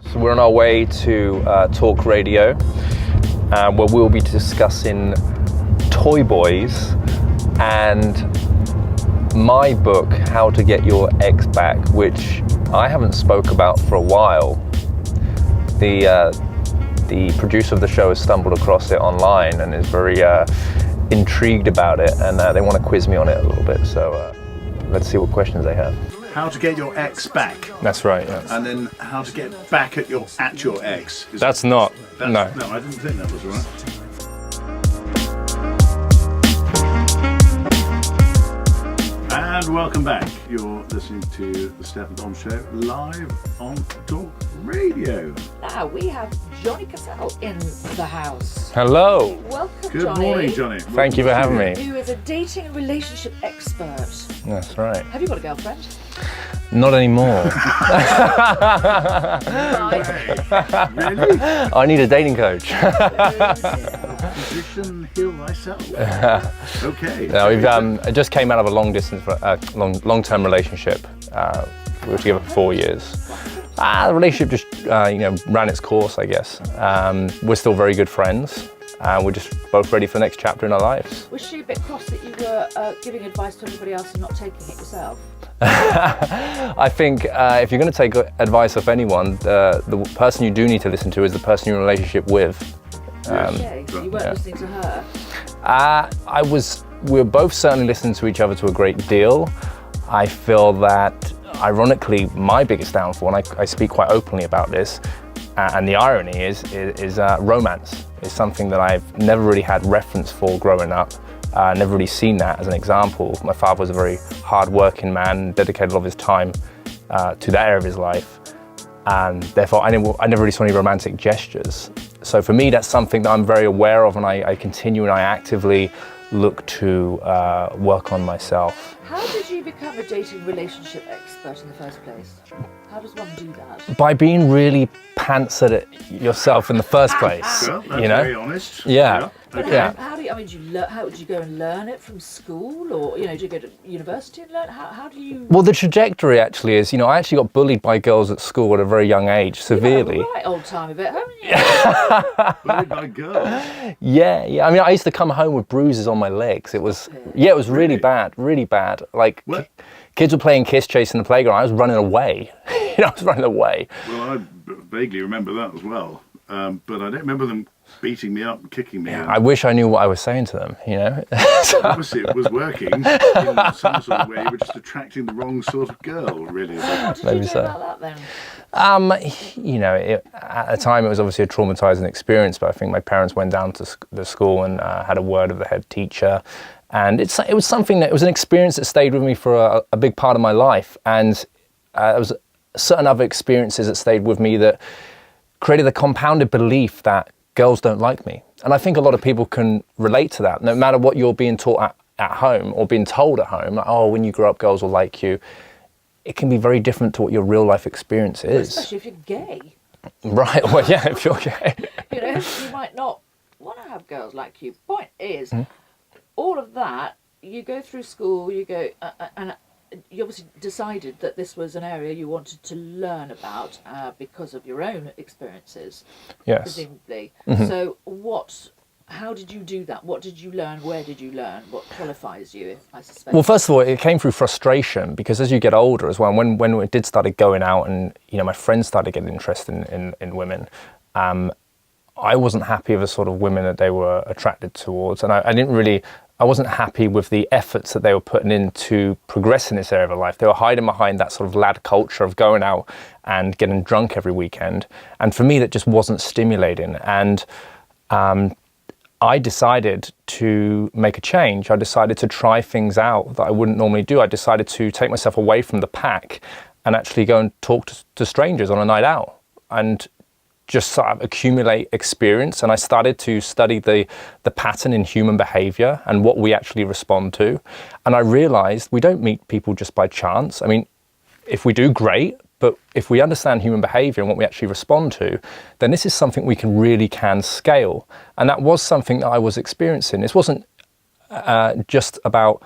So we're on our way to Talk Radio, where we'll be discussing toy boys and my book, How to Get Your Ex Back, which I haven't spoke about for a while. The producer of the show has stumbled across it online and is very intrigued about it, and they want to quiz me on it a little bit. So let's see what questions they have. How to get your ex back. That's right. Yeah. And then how to get back at your ex. That's not. No. No, I didn't think that was right. And welcome back. You're listening to the Steph and Dom show live on Talk Radio. Now we have Johnny Cassell in the house. Hello. Welcome, Good Johnny. morning, Johnny. Thank you for having me. Who is a dating and relationship expert. That's right. Have you got a girlfriend? Not anymore. Right. Really? I need a dating coach. Position heal thyself. Okay. No, we've it just came out of a long-term relationship. We were together for 4 years. The relationship just ran its course, I guess. We're still very good friends. We're just both ready for the next chapter in our lives. Was she a bit cross that you were giving advice to everybody else and not taking it yourself? I think if you're going to take advice off anyone, the person you do need to listen to is the person you're in a relationship with. Okay, so you weren't listening to her? We were both certainly listening to each other to a great deal. I feel that, ironically, my biggest downfall, and I speak quite openly about this, and the irony is romance is something that I've never really had reference for growing up. Never really seen that as an example. My father was a very hard-working man, dedicated a lot of his time to that area of his life, and therefore I never really saw any romantic gestures. So for me, that's something that I'm very aware of, and I continue and I actively look to work on myself. How did you become a dating relationship expert in the first place? How does one do that? By being really pants at it yourself in the first place. Well, that's you know? very honest. Yeah. But Yeah. how do you, how did you go and learn it from school, or did you go to university and learn? How do you? Well, the trajectory actually is, I actually got bullied by girls at school at a very young age, severely. You've had a right old time of it, haven't you? Bullied by girls. Yeah. I mean, I used to come home with bruises on my legs. It was, it was really bad, really bad. Like, kids were playing kiss chase in the playground. I was running away. I was running away. Well, I vaguely remember that as well, but I don't remember them beating me up and kicking me. I wish I knew what I was saying to them, So obviously it was working in some sort of way. You were just attracting the wrong sort of girl, really. What did Maybe you do so. about that then? At the time it was obviously a traumatizing experience, but I think my parents went down to the school and had a word of the head teacher. And it was an experience that stayed with me for a big part of my life. And there was certain other experiences that stayed with me that created a compounded belief that girls don't like me. And I think a lot of people can relate to that. No matter what you're being taught at home or being told at home, like, when you grow up, girls will like you. It can be very different to what your real life experience is. Especially if you're gay. Right, well, yeah, if you're gay. You might not want to have girls like you. Point is, all of that, you go through school, you go, and you obviously decided that this was an area you wanted to learn about because of your own experiences, Yes. presumably. So how did you do that? What did you learn? Where did you learn? What qualifies you, I suspect? Well, first of all, it came through frustration, because as you get older as well, when it did started going out and, my friends started getting interested in women, I wasn't happy with the sort of women that they were attracted towards. And I wasn't happy with the efforts that they were putting in to progress in this area of life. They were hiding behind that sort of lad culture of going out and getting drunk every weekend. And for me, that just wasn't stimulating. And I decided to make a change. I decided to try things out that I wouldn't normally do. I decided to take myself away from the pack and actually go and talk to strangers on a night out and just sort of accumulate experience. And I started to study the pattern in human behavior and what we actually respond to. And I realized we don't meet people just by chance. I mean, if we do, great. But if we understand human behavior and what we actually respond to, then this is something we can scale. And that was something that I was experiencing. This wasn't just about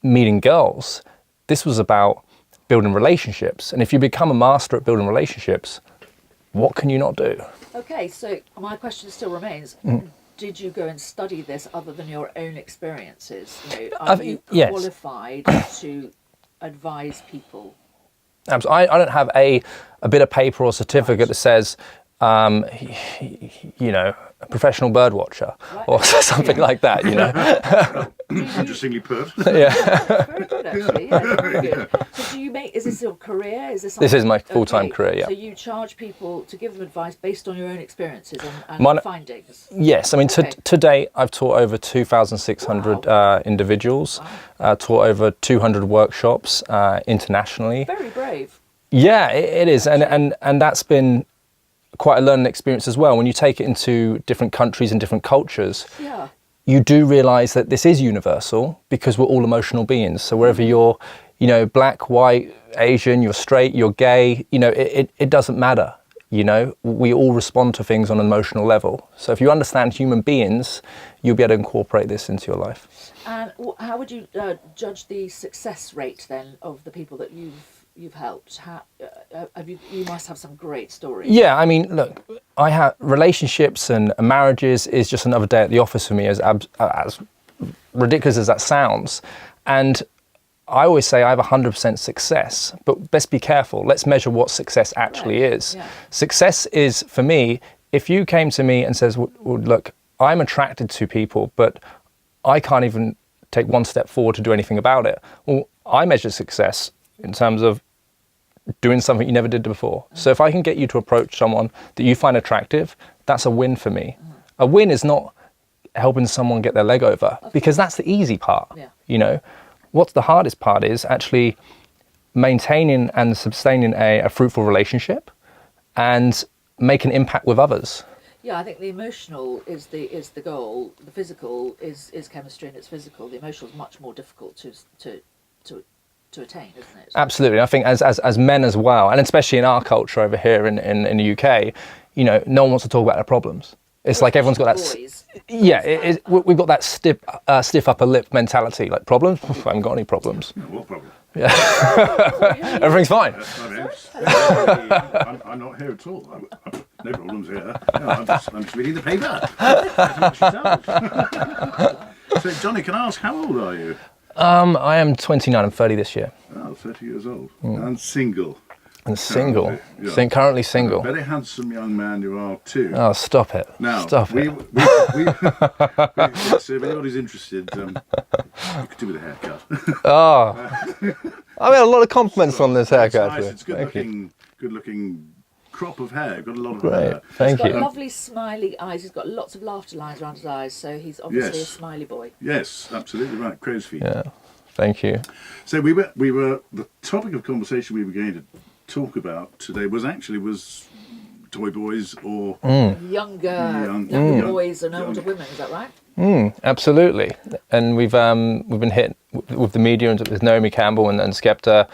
meeting girls. This was about building relationships. And if you become a master at building relationships, what can you not do? Okay, so my question still remains. Did you go and study this other than your own experiences? You know, are you yes. qualified to advise people? I don't have a bit of paper or certificate that says, you know, a professional bird watcher or something like that, you know. Interestingly put. Yeah. Very good, actually. Yeah, very good. So do you make, is this your career? Is this This is my full-time career, yeah. So you charge people to give them advice based on your own experiences and findings? Yes, I mean, to date, I've taught over 2,600 individuals, taught over 200 workshops internationally. Very brave. Yeah, it is. And that's been quite a learning experience as well. When you take it into different countries and different cultures, you do realize that this is universal because we're all emotional beings. So wherever you're, you know, black, white, Asian, you're straight, you're gay, you know, it doesn't matter. You know, we all respond to things on an emotional level. So if you understand human beings, you'll be able to incorporate this into your life. And how would you judge the success rate then of the people that you've helped? You must have some great stories. Yeah, I mean, look, I have relationships and marriages is just another day at the office for me, as ridiculous as that sounds. And I always say I have 100% success, but best be careful. Let's measure what success actually is. Yeah. Success is, for me, if you came to me and says, well, look, I'm attracted to people, but I can't even take one step forward to do anything about it. Well, I measure success in terms of doing something you never did before. So if I can get you to approach someone that you find attractive, that's a win for me. A win is not helping someone get their leg over, because that's the easy part. You know, what's the hardest part is actually maintaining and sustaining a fruitful relationship and make an impact with others. Yeah, I think the emotional is the goal. The physical is chemistry and it's physical. The emotional is much more difficult to attain, isn't it? Absolutely. I think as men as well, and especially in our culture over here in the UK, you know, no one wants to talk about their problems. It's like everyone's got that. Boys. Yeah, we've got that stiff upper lip mentality. Like, problems? I haven't got any problems. No, what problem? Yeah, everything's fine. I'm not here at all. No problems here. No, I'm just reading the paper. So, Johnny, can I ask, how old are you? I am 29. I'm 30 this year. Oh, 30 years old. And single. And single. Yeah. Currently single. A very handsome young man you are too. Oh, stop it. Now, stop it. So if anybody's interested, you could do with a haircut. Oh. I've had a lot of compliments on this haircut. Nice. It's good looking crop of hair. Got a lot of Great. hair. Thank you. He's got lovely smiley eyes. He's got lots of laughter lines around his eyes, so he's obviously a smiley boy. Yes, absolutely right. Crow's feet. Yeah. Thank you. So we were the topic of conversation we were going to talk about today was toy boys or younger boys and older women. Is that right? Absolutely. And we've been hit with the media and with Naomi Campbell and Skepta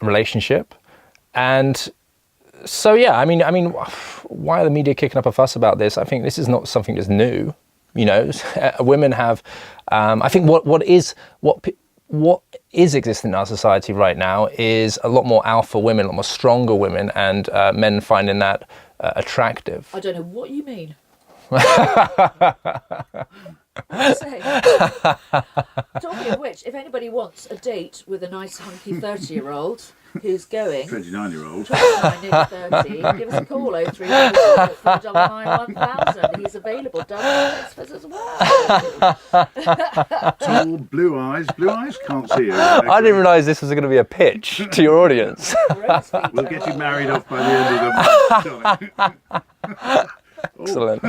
relationship. And so, yeah, I mean, why are the media kicking up a fuss about this? I think this is not something that's new. You know, women have. I think what is existing in our society right now is a lot more alpha women, a lot more stronger women, and men finding that attractive. I don't know what you mean. Talking of which, if anybody wants a date with a nice hunky 30-year-old who's going 29-year-old 29, nearly 30, give us a call 03991000. He's available. Transfers as well. Tall, blue eyes can't see you. I didn't realise this was going to be a pitch to your audience. We'll get you married off by the end of the month. Excellent.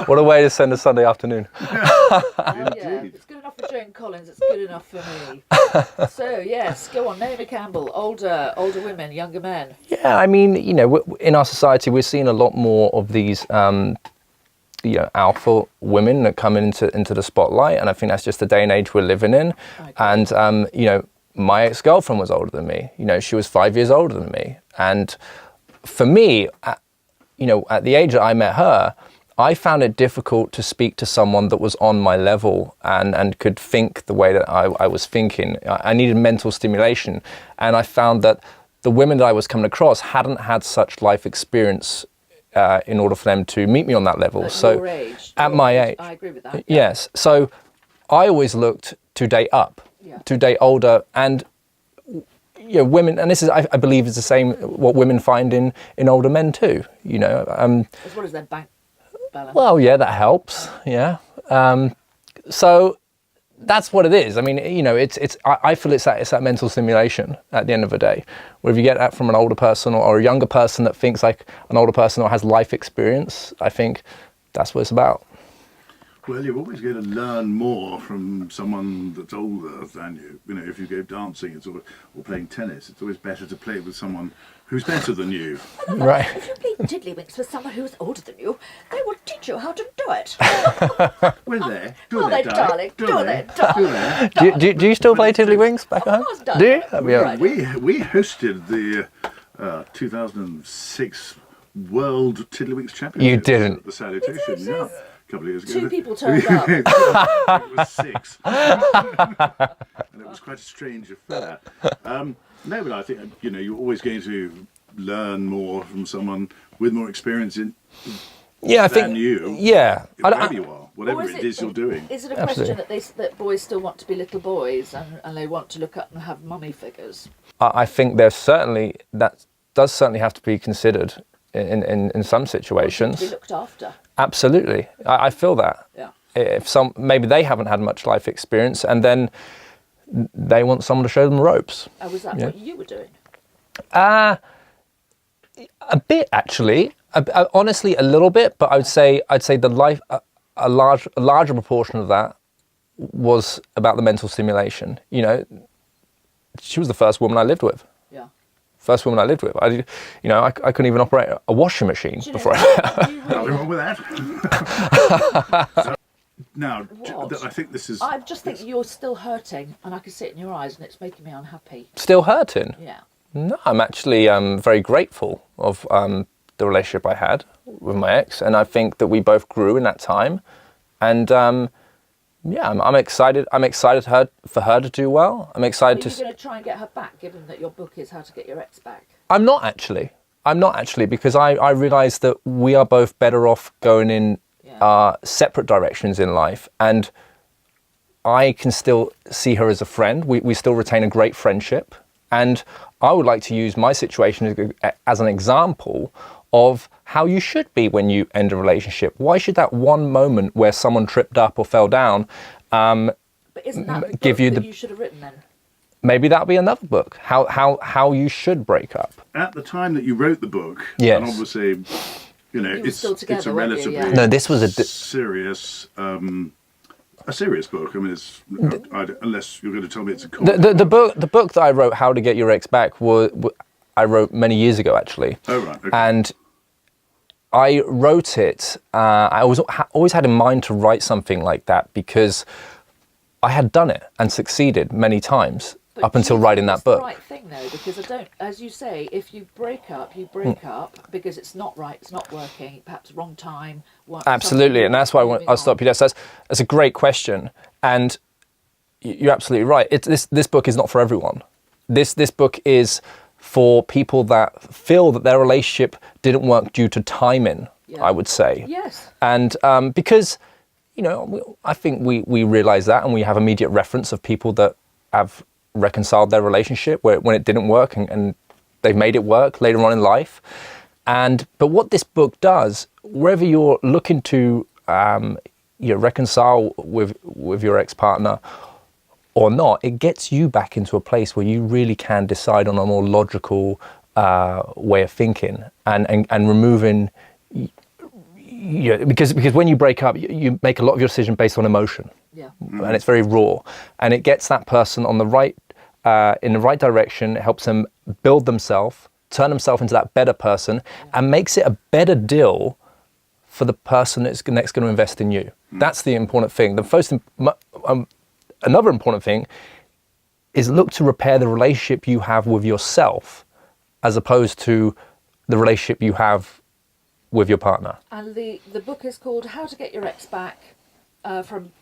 What a way to spend a Sunday afternoon. If it's good enough for Joan Collins, it's good enough for me. So, yes, go on. Naomi Campbell, older women, younger men. Yeah, I mean, you know, in our society, we're seeing a lot more of these alpha women that come into the spotlight. And I think that's just the day and age we're living in. And, you know, my ex-girlfriend was older than me. You know, she was 5 years older than me. And for me, you know, at the age that I met her, I found it difficult to speak to someone that was on my level and could think the way that I was thinking. I needed mental stimulation. And I found that the women that I was coming across hadn't had such life experience in order for them to meet me on that level. At So your age. at my age. I agree with that. Yes. So I always looked to date up, to date older, and women, and this is, I believe, is the same what women find in older men too. As well as their bank balance. Well, yeah, that helps. Yeah. So that's what it is. I mean, I feel it's that mental stimulation at the end of the day. Where if you get that from an older person or a younger person that thinks like an older person or has life experience, I think that's what it's about. Well, you're always going to learn more from someone that's older than you. If you go dancing or playing tennis, it's always better to play with someone who's better than you. Right. If you play tiddlywinks with someone who's older than you, they will teach you how to do it. Well, there. Do they, darling? Do they, darling? Do you still play tiddlywinks back home? Of course, darling. Do you? Right. We hosted the 2006 World Tiddlywinks Championship. You didn't. At the Salutation, yeah. A couple of years ago. 2 people turned up. It was 6. And it was quite a strange affair. No, but I think, you're always going to learn more from someone with more experience than you. Yeah. Wherever you are, whatever Or it is you're doing. Is it a question that boys still want to be little boys and they want to look up and have mummy figures? I think that does certainly have to be considered in some situations. To be looked after. Absolutely. I feel that. Yeah. If maybe they haven't had much life experience and then they want someone to show them the ropes. Was that what you were doing? A bit actually. Honestly, a little bit, but I'd say a larger proportion of that was about the mental stimulation. She was the first woman I lived with. Yeah. First woman I lived with. I couldn't even operate a washing machine before. Nothing wrong with that. Now, I think this is... I just think you're still hurting, and I can see it in your eyes, and it's making me unhappy. Still hurting? Yeah. No, I'm actually very grateful of the relationship I had with my ex, and I think that we both grew in that time. And I'm excited. I'm excited for her to do well. I'm excited Are you going to try and get her back, given that your book is How to Get Your Ex Back? I'm not actually, because I realise that we are both better off going in separate directions in life, and I can still see her as a friend. We still retain a great friendship, and I would like to use my situation as an example of how you should be when you end a relationship. Why should that one moment where someone tripped up or fell down but isn't that the give book you that the... you should have written then? Maybe that'll be another book. How you should break up. At the time that you wrote the book, yes. And obviously, it's a relatively no. This was a serious book. I mean, unless you're going to tell me it's a the book that I wrote, How to Get Your Ex Back, I wrote many years ago actually. Oh right. Okay. And I wrote it. I always had in mind to write something like that because I had done it and succeeded many times. But up until writing that book. It's the right thing though, because as you say, if you break up, you break up because it's not right, it's not working, perhaps wrong time. Absolutely, and that's why I'll stop you there. So that's a great question, and you're absolutely right. This book is not for everyone. This book is for people that feel that their relationship didn't work due to timing, I would say. Yes. And because, I think we realise that, and we have immediate reference of people that have reconciled their relationship when it didn't work and they've made it work later on in life. But what this book does, wherever you're looking to reconcile with your ex-partner or not, it gets you back into a place where you really can decide on a more logical way of thinking and removing, because when you break up, you make a lot of your decision based on emotion. Yeah. And it's very raw, and it gets that person on the right, in the right direction. It helps them build themselves, turn themselves into that better person, and makes it a better deal for the person that's next going to invest in you. That's the important thing. Another important thing is look to repair the relationship you have with yourself, as opposed to the relationship you have with your partner. And the book is called How to Get Your Ex Back, from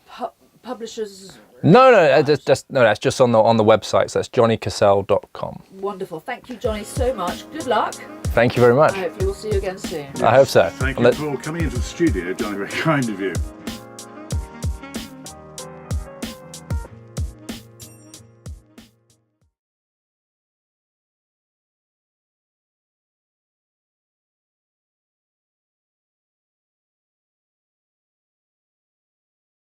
publishers? No, that's just on the website. So that's johnnycassell.com. Wonderful. Thank you, Johnny, so much. Good luck. Thank you very much. Hopefully we'll see you again soon. I hope so. Thank you for coming into the studio, Johnny. Very kind of you.